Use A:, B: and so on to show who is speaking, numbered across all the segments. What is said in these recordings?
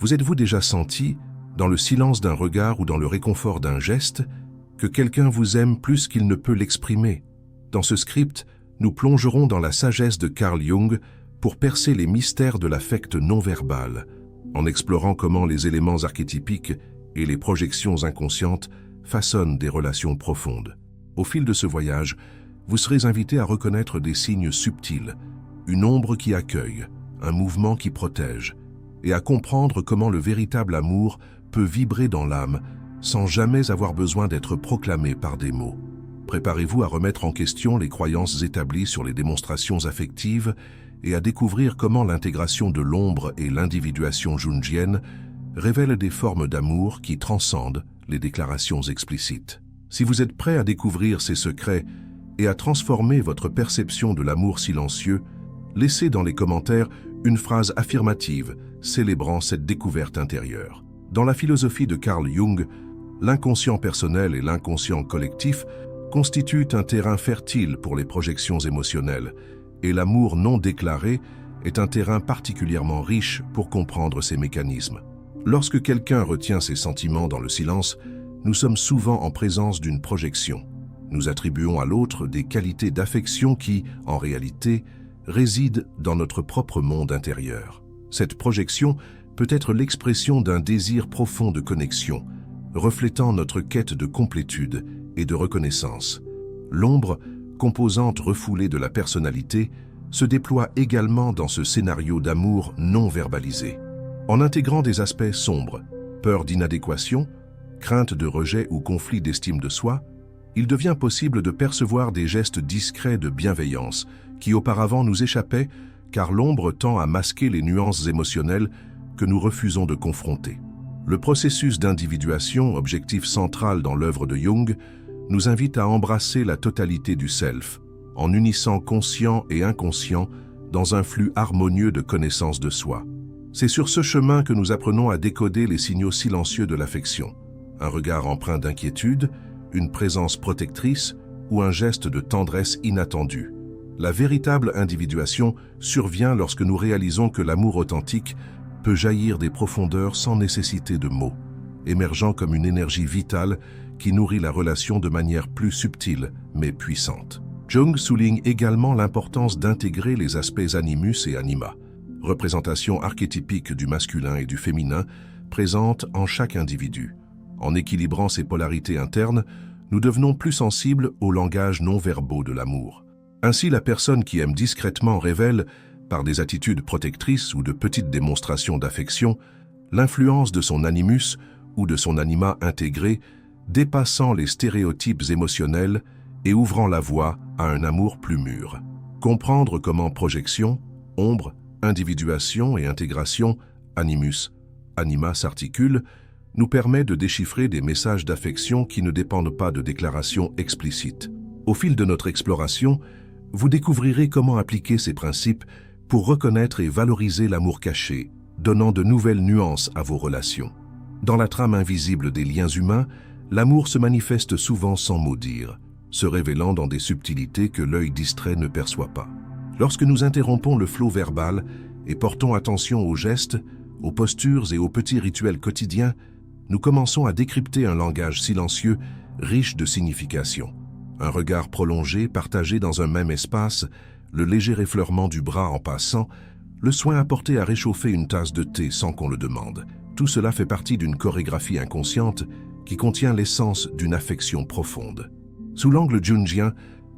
A: Vous êtes-vous déjà senti, dans le silence d'un regard ou dans le réconfort d'un geste, que quelqu'un vous aime plus qu'il ne peut l'exprimer? Dans ce script, nous plongerons dans la sagesse de Carl Jung pour percer les mystères de l'affect non-verbal, en explorant comment les éléments archétypiques et les projections inconscientes façonnent des relations profondes. Au fil de ce voyage, vous serez invité à reconnaître des signes subtils, une ombre qui accueille, un mouvement qui protège, et à comprendre comment le véritable amour peut vibrer dans l'âme sans jamais avoir besoin d'être proclamé par des mots. Préparez-vous à remettre en question les croyances établies sur les démonstrations affectives et à découvrir comment l'intégration de l'ombre et l'individuation jungienne révèlent des formes d'amour qui transcendent les déclarations explicites. Si vous êtes prêt à découvrir ces secrets et à transformer votre perception de l'amour silencieux, laissez dans les commentaires une phrase affirmative célébrant cette découverte intérieure. Dans la philosophie de Carl Jung, l'inconscient personnel et l'inconscient collectif constituent un terrain fertile pour les projections émotionnelles, et l'amour non déclaré est un terrain particulièrement riche pour comprendre ces mécanismes. Lorsque quelqu'un retient ses sentiments dans le silence, nous sommes souvent en présence d'une projection. Nous attribuons à l'autre des qualités d'affection qui, en réalité, résident dans notre propre monde intérieur. Cette projection peut être l'expression d'un désir profond de connexion, reflétant notre quête de complétude et de reconnaissance. L'ombre, composante refoulée de la personnalité, se déploie également dans ce scénario d'amour non verbalisé. En intégrant des aspects sombres, peur d'inadéquation, crainte de rejet ou conflit d'estime de soi, il devient possible de percevoir des gestes discrets de bienveillance qui auparavant nous échappaient car l'ombre tend à masquer les nuances émotionnelles que nous refusons de confronter. Le processus d'individuation, objectif central dans l'œuvre de Jung, nous invite à embrasser la totalité du self, en unissant conscient et inconscient dans un flux harmonieux de connaissance de soi. C'est sur ce chemin que nous apprenons à décoder les signaux silencieux de l'affection, un regard empreint d'inquiétude, une présence protectrice ou un geste de tendresse inattendu. La véritable individuation survient lorsque nous réalisons que l'amour authentique peut jaillir des profondeurs sans nécessiter de mots, émergeant comme une énergie vitale qui nourrit la relation de manière plus subtile mais puissante. Jung souligne également l'importance d'intégrer les aspects animus et anima, représentation archétypique du masculin et du féminin présente en chaque individu. En équilibrant ces polarités internes, nous devenons plus sensibles aux langages non-verbaux de l'amour. Ainsi, la personne qui aime discrètement révèle, par des attitudes protectrices ou de petites démonstrations d'affection, l'influence de son animus ou de son anima intégré, dépassant les stéréotypes émotionnels et ouvrant la voie à un amour plus mûr. Comprendre comment projection, ombre, individuation et intégration, animus, anima s'articulent, nous permet de déchiffrer des messages d'affection qui ne dépendent pas de déclarations explicites. Au fil de notre exploration, vous découvrirez comment appliquer ces principes pour reconnaître et valoriser l'amour caché, donnant de nouvelles nuances à vos relations. Dans la trame invisible des liens humains, l'amour se manifeste souvent sans mot dire, se révélant dans des subtilités que l'œil distrait ne perçoit pas. Lorsque nous interrompons le flot verbal et portons attention aux gestes, aux postures et aux petits rituels quotidiens, nous commençons à décrypter un langage silencieux riche de signification. Un regard prolongé, partagé dans un même espace, le léger effleurement du bras en passant, le soin apporté à réchauffer une tasse de thé sans qu'on le demande. Tout cela fait partie d'une chorégraphie inconsciente qui contient l'essence d'une affection profonde. Sous l'angle jungien,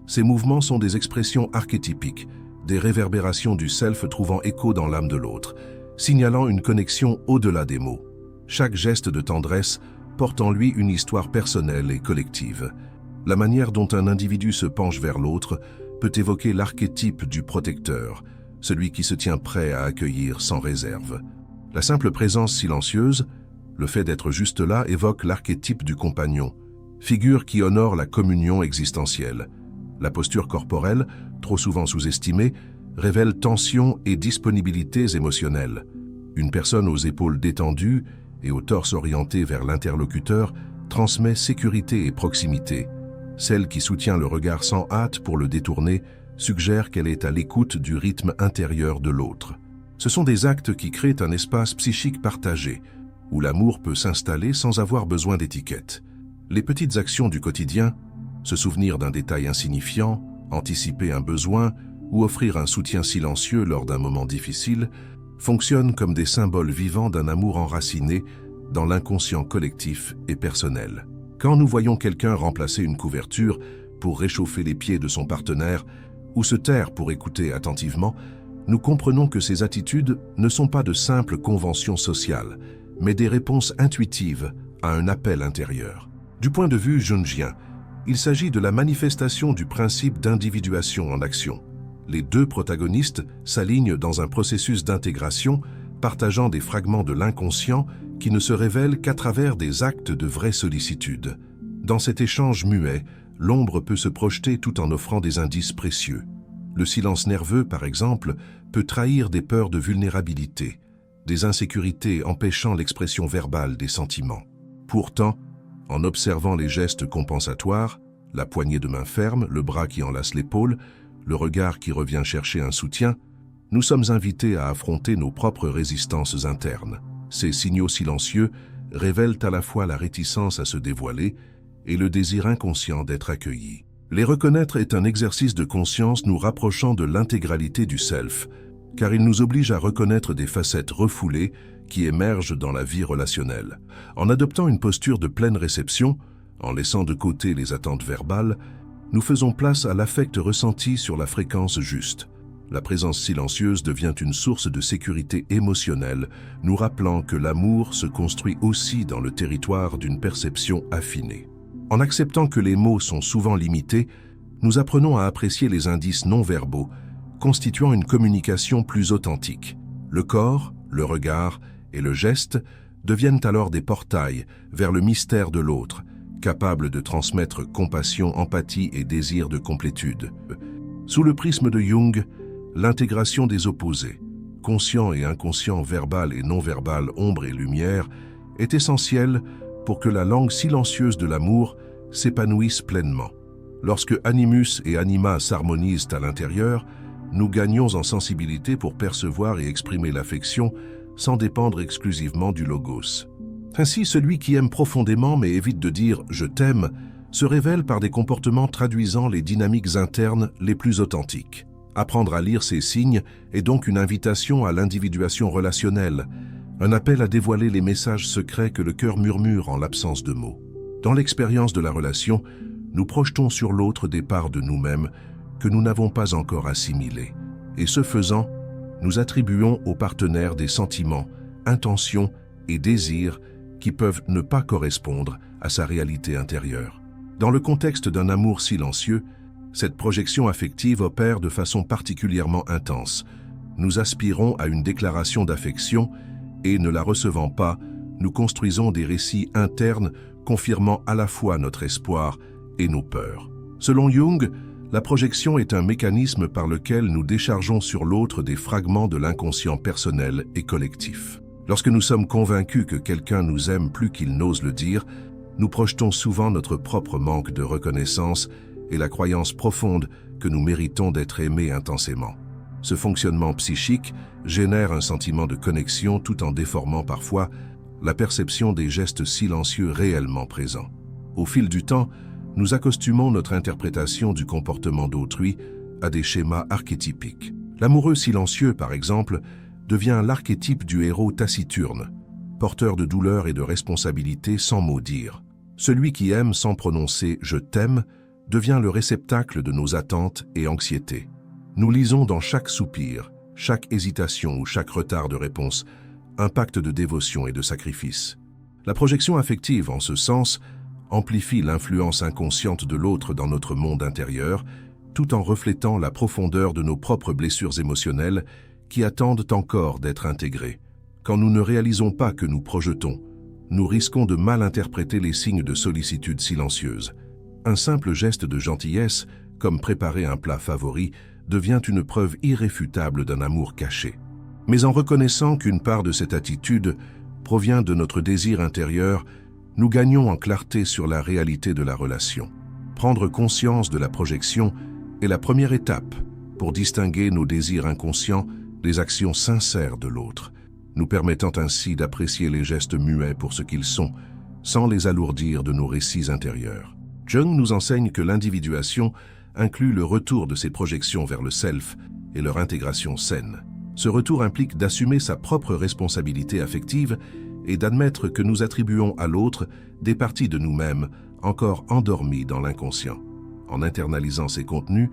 A: ces mouvements sont des expressions archétypiques, des réverbérations du self trouvant écho dans l'âme de l'autre, signalant une connexion au-delà des mots. Chaque geste de tendresse porte en lui une histoire personnelle et collective. La manière dont un individu se penche vers l'autre peut évoquer l'archétype du protecteur, celui qui se tient prêt à accueillir sans réserve. La simple présence silencieuse, le fait d'être juste là, évoque l'archétype du compagnon, figure qui honore la communion existentielle. La posture corporelle, trop souvent sous-estimée, révèle tension et disponibilités émotionnelles. Une personne aux épaules détendues et au torse orienté vers l'interlocuteur transmet sécurité et proximité. Celle qui soutient le regard sans hâte pour le détourner suggère qu'elle est à l'écoute du rythme intérieur de l'autre. Ce sont des actes qui créent un espace psychique partagé, où l'amour peut s'installer sans avoir besoin d'étiquette. Les petites actions du quotidien, se souvenir d'un détail insignifiant, anticiper un besoin ou offrir un soutien silencieux lors d'un moment difficile, fonctionnent comme des symboles vivants d'un amour enraciné dans l'inconscient collectif et personnel. Quand nous voyons quelqu'un remplacer une couverture pour réchauffer les pieds de son partenaire ou se taire pour écouter attentivement, nous comprenons que ces attitudes ne sont pas de simples conventions sociales, mais des réponses intuitives à un appel intérieur. Du point de vue jungien, il s'agit de la manifestation du principe d'individuation en action. Les deux protagonistes s'alignent dans un processus d'intégration, partageant des fragments de l'inconscient qui ne se révèlent qu'à travers des actes de vraie sollicitude. Dans cet échange muet, l'ombre peut se projeter tout en offrant des indices précieux. Le silence nerveux, par exemple, peut trahir des peurs de vulnérabilité, des insécurités empêchant l'expression verbale des sentiments. Pourtant, en observant les gestes compensatoires, la poignée de main ferme, le bras qui enlace l'épaule, le regard qui revient chercher un soutien, nous sommes invités à affronter nos propres résistances internes. Ces signaux silencieux révèlent à la fois la réticence à se dévoiler et le désir inconscient d'être accueilli. Les reconnaître est un exercice de conscience nous rapprochant de l'intégralité du self, car il nous oblige à reconnaître des facettes refoulées qui émergent dans la vie relationnelle. En adoptant une posture de pleine réception, en laissant de côté les attentes verbales, nous faisons place à l'affect ressenti sur la fréquence juste. La présence silencieuse devient une source de sécurité émotionnelle, nous rappelant que l'amour se construit aussi dans le territoire d'une perception affinée. En acceptant que les mots sont souvent limités, nous apprenons à apprécier les indices non-verbaux, constituant une communication plus authentique. Le corps, le regard et le geste deviennent alors des portails vers le mystère de l'autre, capables de transmettre compassion, empathie et désir de complétude. Sous le prisme de Jung, l'intégration des opposés, conscient et inconscient, verbal et non-verbal, ombre et lumière, est essentielle pour que la langue silencieuse de l'amour s'épanouisse pleinement. Lorsque animus et anima s'harmonisent à l'intérieur, nous gagnons en sensibilité pour percevoir et exprimer l'affection sans dépendre exclusivement du logos. Ainsi, celui qui aime profondément mais évite de dire « je t'aime » se révèle par des comportements traduisant les dynamiques internes les plus authentiques. Apprendre à lire ces signes est donc une invitation à l'individuation relationnelle, un appel à dévoiler les messages secrets que le cœur murmure en l'absence de mots. Dans l'expérience de la relation, nous projetons sur l'autre des parts de nous-mêmes que nous n'avons pas encore assimilées. Et ce faisant, nous attribuons au partenaire des sentiments, intentions et désirs qui peuvent ne pas correspondre à sa réalité intérieure. Dans le contexte d'un amour silencieux, cette projection affective opère de façon particulièrement intense. Nous aspirons à une déclaration d'affection et, ne la recevant pas, nous construisons des récits internes confirmant à la fois notre espoir et nos peurs. Selon Jung, la projection est un mécanisme par lequel nous déchargeons sur l'autre des fragments de l'inconscient personnel et collectif. Lorsque nous sommes convaincus que quelqu'un nous aime plus qu'il n'ose le dire, nous projetons souvent notre propre manque de reconnaissance et la croyance profonde que nous méritons d'être aimés intensément. Ce fonctionnement psychique génère un sentiment de connexion tout en déformant parfois la perception des gestes silencieux réellement présents. Au fil du temps, nous accostumons notre interprétation du comportement d'autrui à des schémas archétypiques. L'amoureux silencieux, par exemple, devient l'archétype du héros taciturne, porteur de douleur et de responsabilité sans mot dire. Celui qui aime sans prononcer « je t'aime » devient le réceptacle de nos attentes et anxiétés. Nous lisons dans chaque soupir, chaque hésitation ou chaque retard de réponse un pacte de dévotion et de sacrifice. La projection affective, en ce sens, amplifie l'influence inconsciente de l'autre dans notre monde intérieur, tout en reflétant la profondeur de nos propres blessures émotionnelles qui attendent encore d'être intégrées. Quand nous ne réalisons pas que nous projetons, nous risquons de mal interpréter les signes de sollicitude silencieuse. Un simple geste de gentillesse, comme préparer un plat favori, devient une preuve irréfutable d'un amour caché. Mais en reconnaissant qu'une part de cette attitude provient de notre désir intérieur, nous gagnons en clarté sur la réalité de la relation. Prendre conscience de la projection est la première étape pour distinguer nos désirs inconscients les actions sincères de l'autre, nous permettant ainsi d'apprécier les gestes muets pour ce qu'ils sont, sans les alourdir de nos récits intérieurs. Jung nous enseigne que l'individuation inclut le retour de ces projections vers le self et leur intégration saine. Ce retour implique d'assumer sa propre responsabilité affective et d'admettre que nous attribuons à l'autre des parties de nous-mêmes encore endormies dans l'inconscient. En internalisant ces contenus,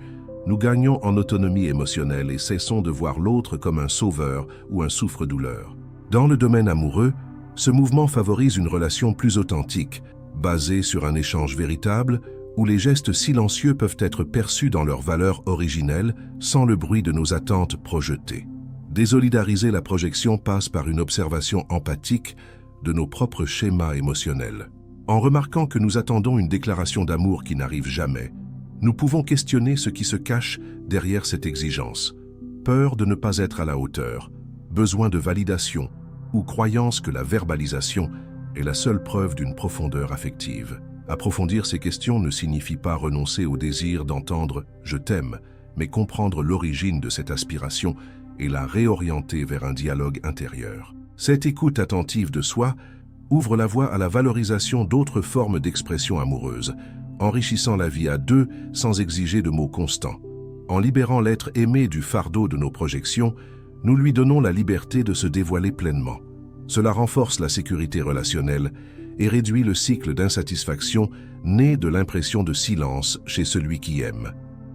A: nous gagnons en autonomie émotionnelle et cessons de voir l'autre comme un sauveur ou un souffre-douleur. Dans le domaine amoureux, ce mouvement favorise une relation plus authentique, basée sur un échange véritable, où les gestes silencieux peuvent être perçus dans leur valeur originelle, sans le bruit de nos attentes projetées. Désolidariser la projection passe par une observation empathique de nos propres schémas émotionnels. En remarquant que nous attendons une déclaration d'amour qui n'arrive jamais, nous pouvons questionner ce qui se cache derrière cette exigence. Peur de ne pas être à la hauteur, besoin de validation ou croyance que la verbalisation est la seule preuve d'une profondeur affective. Approfondir ces questions ne signifie pas renoncer au désir d'entendre « je t'aime », mais comprendre l'origine de cette aspiration et la réorienter vers un dialogue intérieur. Cette écoute attentive de soi ouvre la voie à la valorisation d'autres formes d'expression amoureuse, enrichissant la vie à deux sans exiger de mots constants. En libérant l'être aimé du fardeau de nos projections, nous lui donnons la liberté de se dévoiler pleinement. Cela renforce la sécurité relationnelle et réduit le cycle d'insatisfaction né de l'impression de silence chez celui qui aime.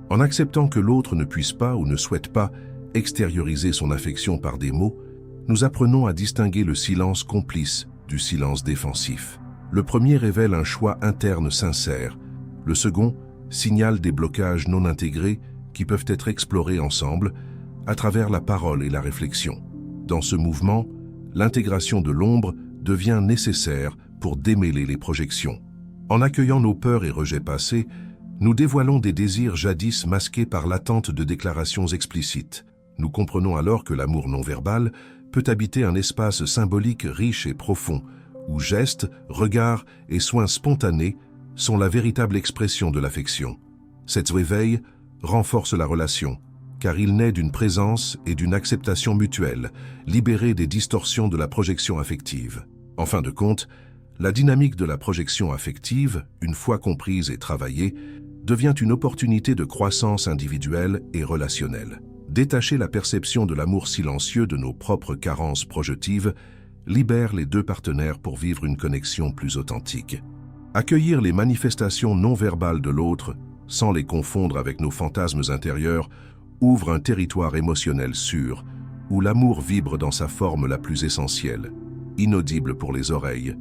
A: En acceptant que l'autre ne puisse pas ou ne souhaite pas extérioriser son affection par des mots, nous apprenons à distinguer le silence complice du silence défensif. Le premier révèle un choix interne sincère, le second signale des blocages non intégrés qui peuvent être explorés ensemble à travers la parole et la réflexion. Dans ce mouvement, l'intégration de l'ombre devient nécessaire pour démêler les projections. En accueillant nos peurs et rejets passés, nous dévoilons des désirs jadis masqués par l'attente de déclarations explicites. Nous comprenons alors que l'amour non-verbal peut habiter un espace symbolique riche et profond, où gestes, regards et soins spontanés sont la véritable expression de l'affection. Cet réveil renforce la relation, car il naît d'une présence et d'une acceptation mutuelle, libérée des distorsions de la projection affective. En fin de compte, la dynamique de la projection affective, une fois comprise et travaillée, devient une opportunité de croissance individuelle et relationnelle. Détacher la perception de l'amour silencieux de nos propres carences projectives libère les deux partenaires pour vivre une connexion plus authentique. Accueillir les manifestations non verbales de l'autre, sans les confondre avec nos fantasmes intérieurs, ouvre un territoire émotionnel sûr, où l'amour vibre dans sa forme la plus essentielle, inaudible pour les oreilles,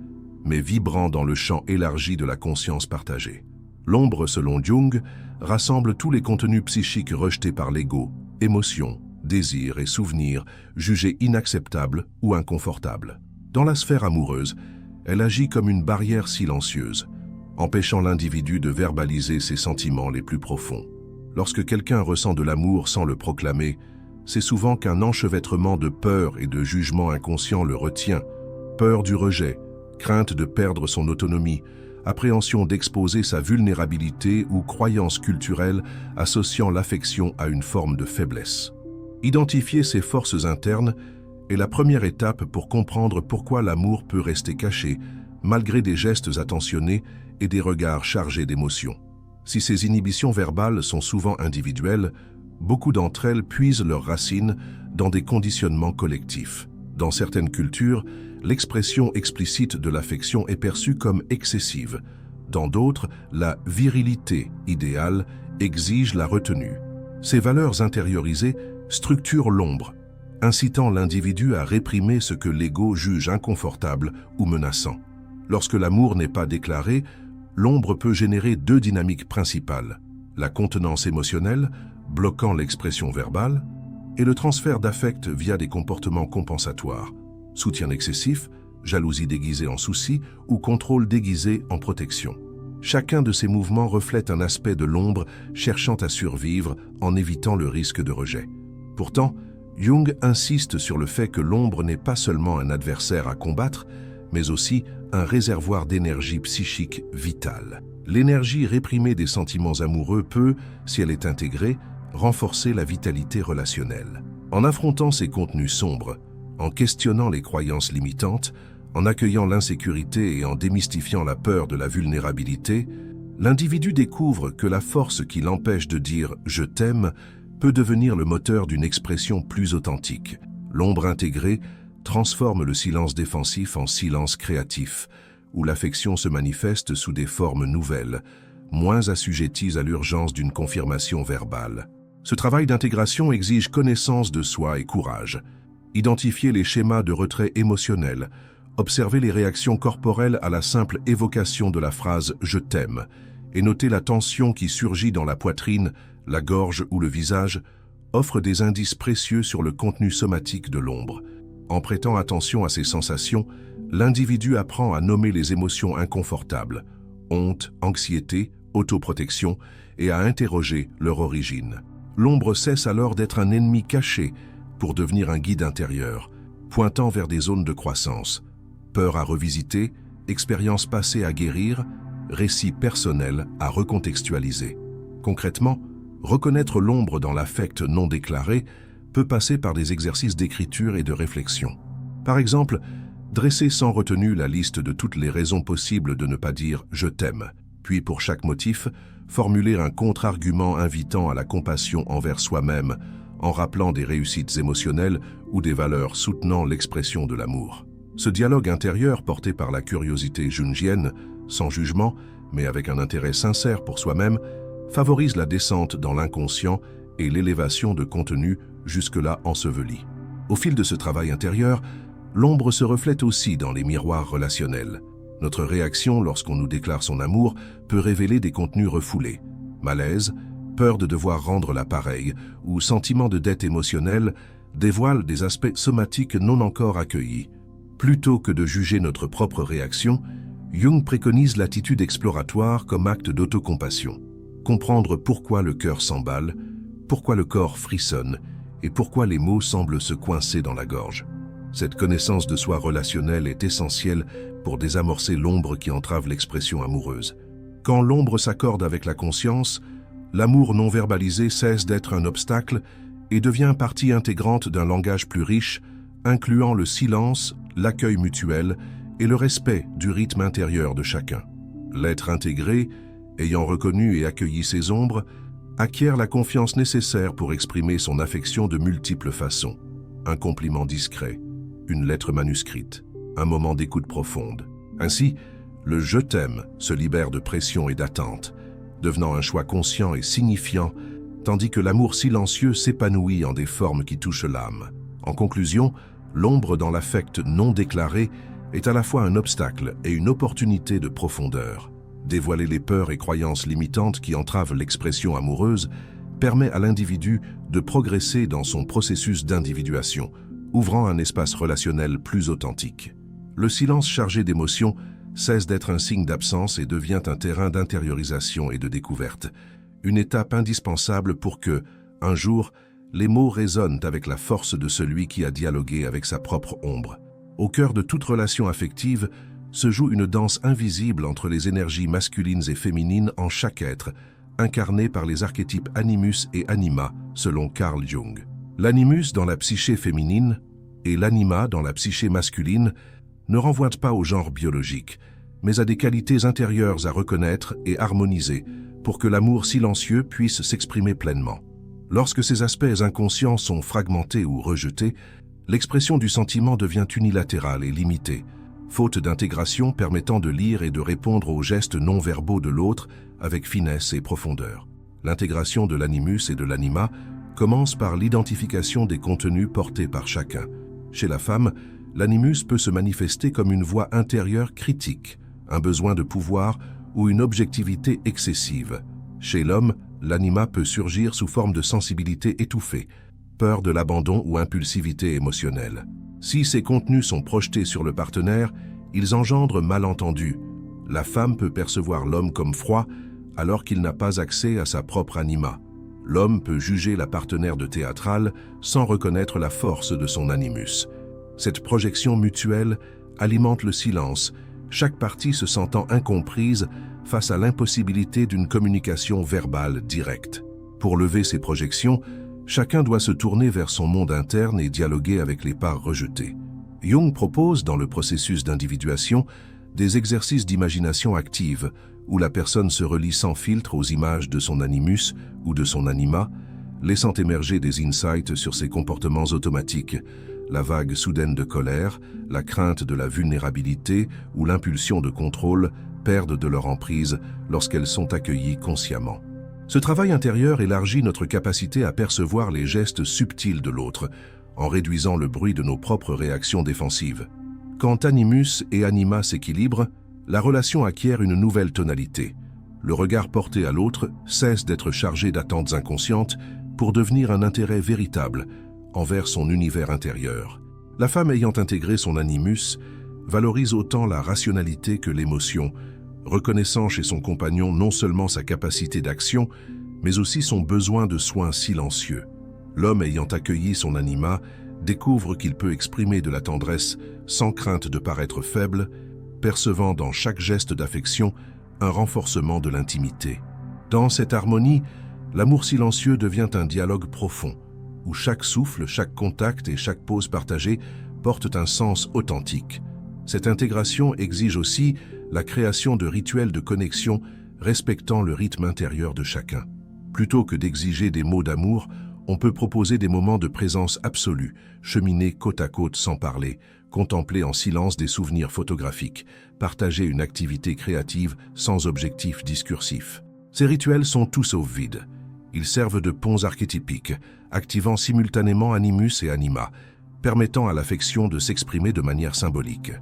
A: mais vibrant dans le champ élargi de la conscience partagée. L'ombre, selon Jung, rassemble tous les contenus psychiques rejetés par l'ego, émotions, désirs et souvenirs jugés inacceptables ou inconfortables. Dans la sphère amoureuse, elle agit comme une barrière silencieuse, empêchant l'individu de verbaliser ses sentiments les plus profonds. Lorsque quelqu'un ressent de l'amour sans le proclamer, c'est souvent qu'un enchevêtrement de peur et de jugement inconscient le retient. Peur du rejet, crainte de perdre son autonomie, appréhension d'exposer sa vulnérabilité ou croyance culturelle associant l'affection à une forme de faiblesse. Identifier ces forces internes est la première étape pour comprendre pourquoi l'amour peut rester caché, malgré des gestes attentionnés et des regards chargés d'émotions. Si ces inhibitions verbales sont souvent individuelles, beaucoup d'entre elles puisent leurs racines dans des conditionnements collectifs. Dans certaines cultures, l'expression explicite de l'affection est perçue comme excessive. Dans d'autres, la virilité idéale exige la retenue. Ces valeurs intériorisées structurent l'ombre, incitant l'individu à réprimer ce que l'ego juge inconfortable ou menaçant. Lorsque l'amour n'est pas déclaré, l'ombre peut générer deux dynamiques principales, la contenance émotionnelle, bloquant l'expression verbale, et le transfert d'affect via des comportements compensatoires, soutien excessif, jalousie déguisée en souci ou contrôle déguisé en protection. Chacun de ces mouvements reflète un aspect de l'ombre cherchant à survivre en évitant le risque de rejet. Pourtant, Jung insiste sur le fait que l'ombre n'est pas seulement un adversaire à combattre, mais aussi un réservoir d'énergie psychique vitale. L'énergie réprimée des sentiments amoureux peut, si elle est intégrée, renforcer la vitalité relationnelle. En affrontant ces contenus sombres, en questionnant les croyances limitantes, en accueillant l'insécurité et en démystifiant la peur de la vulnérabilité, l'individu découvre que la force qui l'empêche de dire « je t'aime » peut devenir le moteur d'une expression plus authentique. L'ombre intégrée transforme le silence défensif en silence créatif, où l'affection se manifeste sous des formes nouvelles, moins assujetties à l'urgence d'une confirmation verbale. Ce travail d'intégration exige connaissance de soi et courage. Identifier les schémas de retrait émotionnel, observer les réactions corporelles à la simple évocation de la phrase « je t'aime » et noter la tension qui surgit dans la poitrine, la gorge ou le visage, offre des indices précieux sur le contenu somatique de l'ombre. En prêtant attention à ces sensations, l'individu apprend à nommer les émotions inconfortables, honte, anxiété, autoprotection, et à interroger leur origine. L'ombre cesse alors d'être un ennemi caché pour devenir un guide intérieur, pointant vers des zones de croissance. Peur à revisiter, expériences passées à guérir, récits personnels à recontextualiser. Concrètement, reconnaître l'ombre dans l'affect non déclaré peut passer par des exercices d'écriture et de réflexion. Par exemple, dresser sans retenue la liste de toutes les raisons possibles de ne pas dire « je t'aime », puis pour chaque motif, formuler un contre-argument invitant à la compassion envers soi-même, en rappelant des réussites émotionnelles ou des valeurs soutenant l'expression de l'amour. Ce dialogue intérieur porté par la curiosité jungienne, sans jugement, mais avec un intérêt sincère pour soi-même, favorise la descente dans l'inconscient et l'élévation de contenus jusque-là ensevelis. Au fil de ce travail intérieur, l'ombre se reflète aussi dans les miroirs relationnels. Notre réaction lorsqu'on nous déclare son amour peut révéler des contenus refoulés. Malaise, peur de devoir rendre l'appareil ou sentiment de dette émotionnelle dévoilent des aspects somatiques non encore accueillis. Plutôt que de juger notre propre réaction, Jung préconise l'attitude exploratoire comme acte d'autocompassion. Comprendre pourquoi le cœur s'emballe, pourquoi le corps frissonne et pourquoi les mots semblent se coincer dans la gorge. Cette connaissance de soi relationnelle est essentielle pour désamorcer l'ombre qui entrave l'expression amoureuse. Quand l'ombre s'accorde avec la conscience, l'amour non verbalisé cesse d'être un obstacle et devient partie intégrante d'un langage plus riche, incluant le silence, l'accueil mutuel et le respect du rythme intérieur de chacun. L'être intégré, ayant reconnu et accueilli ses ombres, acquiert la confiance nécessaire pour exprimer son affection de multiples façons. Un compliment discret, une lettre manuscrite, un moment d'écoute profonde. Ainsi, le « je t'aime » se libère de pression et d'attente, devenant un choix conscient et signifiant, tandis que l'amour silencieux s'épanouit en des formes qui touchent l'âme. En conclusion, l'ombre dans l'affect non déclaré est à la fois un obstacle et une opportunité de profondeur. Dévoiler les peurs et croyances limitantes qui entravent l'expression amoureuse permet à l'individu de progresser dans son processus d'individuation, ouvrant un espace relationnel plus authentique. Le silence chargé d'émotions cesse d'être un signe d'absence et devient un terrain d'intériorisation et de découverte, une étape indispensable pour que, un jour, les mots résonnent avec la force de celui qui a dialogué avec sa propre ombre. Au cœur de toute relation affective se joue une danse invisible entre les énergies masculines et féminines en chaque être, incarnée par les archétypes animus et anima, selon Carl Jung. L'animus dans la psyché féminine et l'anima dans la psyché masculine ne renvoient pas au genre biologique, mais à des qualités intérieures à reconnaître et harmoniser pour que l'amour silencieux puisse s'exprimer pleinement. Lorsque ces aspects inconscients sont fragmentés ou rejetés, l'expression du sentiment devient unilatérale et limitée, faute d'intégration permettant de lire et de répondre aux gestes non-verbaux de l'autre avec finesse et profondeur. L'intégration de l'animus et de l'anima commence par l'identification des contenus portés par chacun. Chez la femme, l'animus peut se manifester comme une voix intérieure critique, un besoin de pouvoir ou une objectivité excessive. Chez l'homme, l'anima peut surgir sous forme de sensibilité étouffée, peur de l'abandon ou impulsivité émotionnelle. Si ces contenus sont projetés sur le partenaire, ils engendrent malentendus. La femme peut percevoir l'homme comme froid alors qu'il n'a pas accès à sa propre anima. L'homme peut juger la partenaire de théâtrale sans reconnaître la force de son animus. Cette projection mutuelle alimente le silence, chaque partie se sentant incomprise face à l'impossibilité d'une communication verbale directe. Pour lever ces projections, Chacun doit se tourner vers son monde interne et dialoguer avec les parts rejetées. Jung propose, dans le processus d'individuation, des exercices d'imagination active, où la personne se relie sans filtre aux images de son animus ou de son anima, laissant émerger des insights sur ses comportements automatiques, la vague soudaine de colère, la crainte de la vulnérabilité ou l'impulsion de contrôle perdent de leur emprise lorsqu'elles sont accueillies consciemment. Ce travail intérieur élargit notre capacité à percevoir les gestes subtils de l'autre, en réduisant le bruit de nos propres réactions défensives. Quand animus et anima s'équilibrent, la relation acquiert une nouvelle tonalité. Le regard porté à l'autre cesse d'être chargé d'attentes inconscientes pour devenir un intérêt véritable envers son univers intérieur. La femme ayant intégré son animus valorise autant la rationalité que l'émotion, reconnaissant chez son compagnon non seulement sa capacité d'action, mais aussi son besoin de soins silencieux. L'homme ayant accueilli son anima découvre qu'il peut exprimer de la tendresse sans crainte de paraître faible, percevant dans chaque geste d'affection un renforcement de l'intimité. Dans cette harmonie, l'amour silencieux devient un dialogue profond, où chaque souffle, chaque contact et chaque pause partagée portent un sens authentique. Cette intégration exige aussi la création de rituels de connexion respectant le rythme intérieur de chacun. Plutôt que d'exiger des mots d'amour, on peut proposer des moments de présence absolue, cheminer côte à côte sans parler, contempler en silence des souvenirs photographiques, partager une activité créative sans objectif discursif. Ces rituels sont tout sauf vides. Ils servent de ponts archétypiques, activant simultanément animus et anima, permettant à l'affection de s'exprimer de manière symbolique.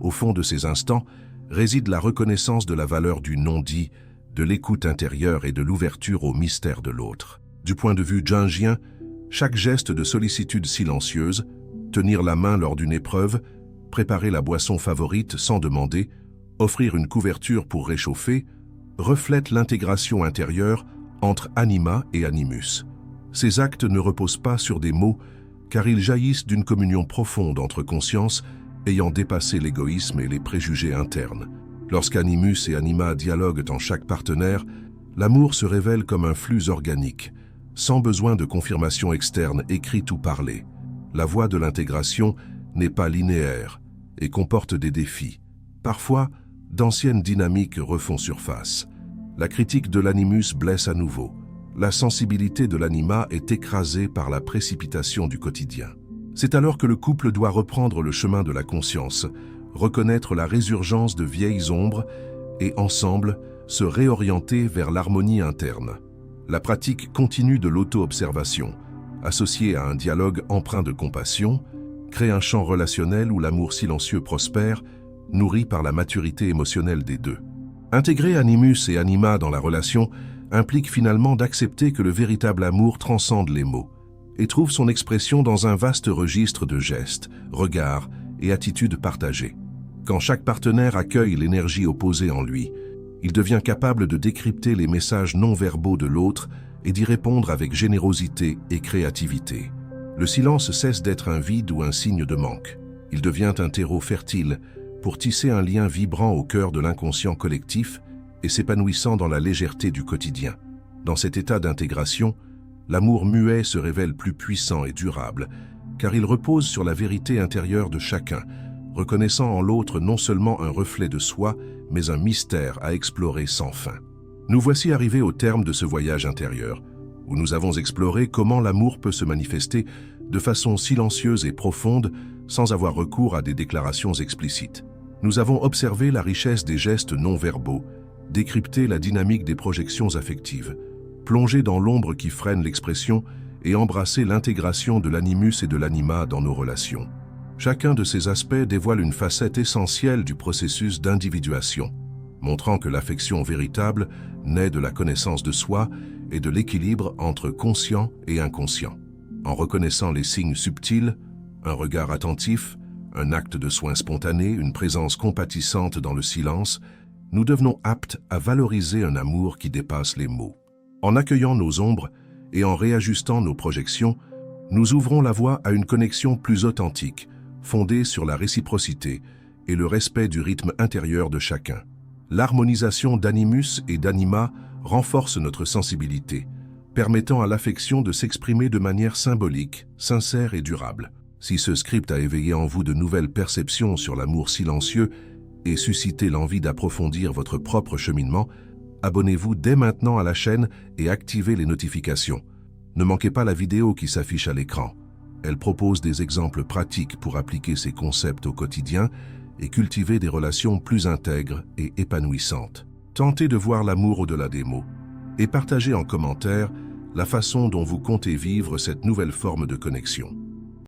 A: Au fond de ces instants réside la reconnaissance de la valeur du non-dit, de l'écoute intérieure et de l'ouverture au mystère de l'autre. Du point de vue jungien, chaque geste de sollicitude silencieuse, tenir la main lors d'une épreuve, préparer la boisson favorite sans demander, offrir une couverture pour réchauffer, reflète l'intégration intérieure entre anima et animus. Ces actes ne reposent pas sur des mots, car ils jaillissent d'une communion profonde entre consciences ayant dépassé l'égoïsme et les préjugés internes. Lorsqu'animus et anima dialoguent en chaque partenaire, l'amour se révèle comme un flux organique, sans besoin de confirmation externe écrite ou parlée. La voie de l'intégration n'est pas linéaire et comporte des défis. Parfois, d'anciennes dynamiques refont surface. La critique de l'animus blesse à nouveau. La sensibilité de l'anima est écrasée par la précipitation du quotidien. C'est alors que le couple doit reprendre le chemin de la conscience, reconnaître la résurgence de vieilles ombres et, ensemble, se réorienter vers l'harmonie interne. La pratique continue de l'auto-observation, associée à un dialogue empreint de compassion, crée un champ relationnel où l'amour silencieux prospère, nourri par la maturité émotionnelle des deux. Intégrer animus et anima dans la relation implique finalement d'accepter que le véritable amour transcende les mots et trouve son expression dans un vaste registre de gestes, regards et attitudes partagées. Quand chaque partenaire accueille l'énergie opposée en lui, il devient capable de décrypter les messages non-verbaux de l'autre et d'y répondre avec générosité et créativité. Le silence cesse d'être un vide ou un signe de manque. Il devient un terreau fertile pour tisser un lien vibrant au cœur de l'inconscient collectif et s'épanouissant dans la légèreté du quotidien. Dans cet état d'intégration, l'amour muet se révèle plus puissant et durable, car il repose sur la vérité intérieure de chacun, reconnaissant en l'autre non seulement un reflet de soi, mais un mystère à explorer sans fin. Nous voici arrivés au terme de ce voyage intérieur, où nous avons exploré comment l'amour peut se manifester de façon silencieuse et profonde, sans avoir recours à des déclarations explicites. Nous avons observé la richesse des gestes non-verbaux, décrypté la dynamique des projections affectives, plongé dans l'ombre qui freine l'expression et embrassé l'intégration de l'animus et de l'anima dans nos relations. Chacun de ces aspects dévoile une facette essentielle du processus d'individuation, montrant que l'affection véritable naît de la connaissance de soi et de l'équilibre entre conscient et inconscient. En reconnaissant les signes subtils, un regard attentif, un acte de soin spontané, une présence compatissante dans le silence, nous devenons aptes à valoriser un amour qui dépasse les mots. En accueillant nos ombres et en réajustant nos projections, nous ouvrons la voie à une connexion plus authentique, fondée sur la réciprocité et le respect du rythme intérieur de chacun. L'harmonisation d'animus et d'anima renforce notre sensibilité, permettant à l'affection de s'exprimer de manière symbolique, sincère et durable. Si ce script a éveillé en vous de nouvelles perceptions sur l'amour silencieux et suscité l'envie d'approfondir votre propre cheminement, abonnez-vous dès maintenant à la chaîne et activez les notifications. Ne manquez pas la vidéo qui s'affiche à l'écran. Elle propose des exemples pratiques pour appliquer ces concepts au quotidien et cultiver des relations plus intègres et épanouissantes. Tentez de voir l'amour au-delà des mots et partagez en commentaire la façon dont vous comptez vivre cette nouvelle forme de connexion.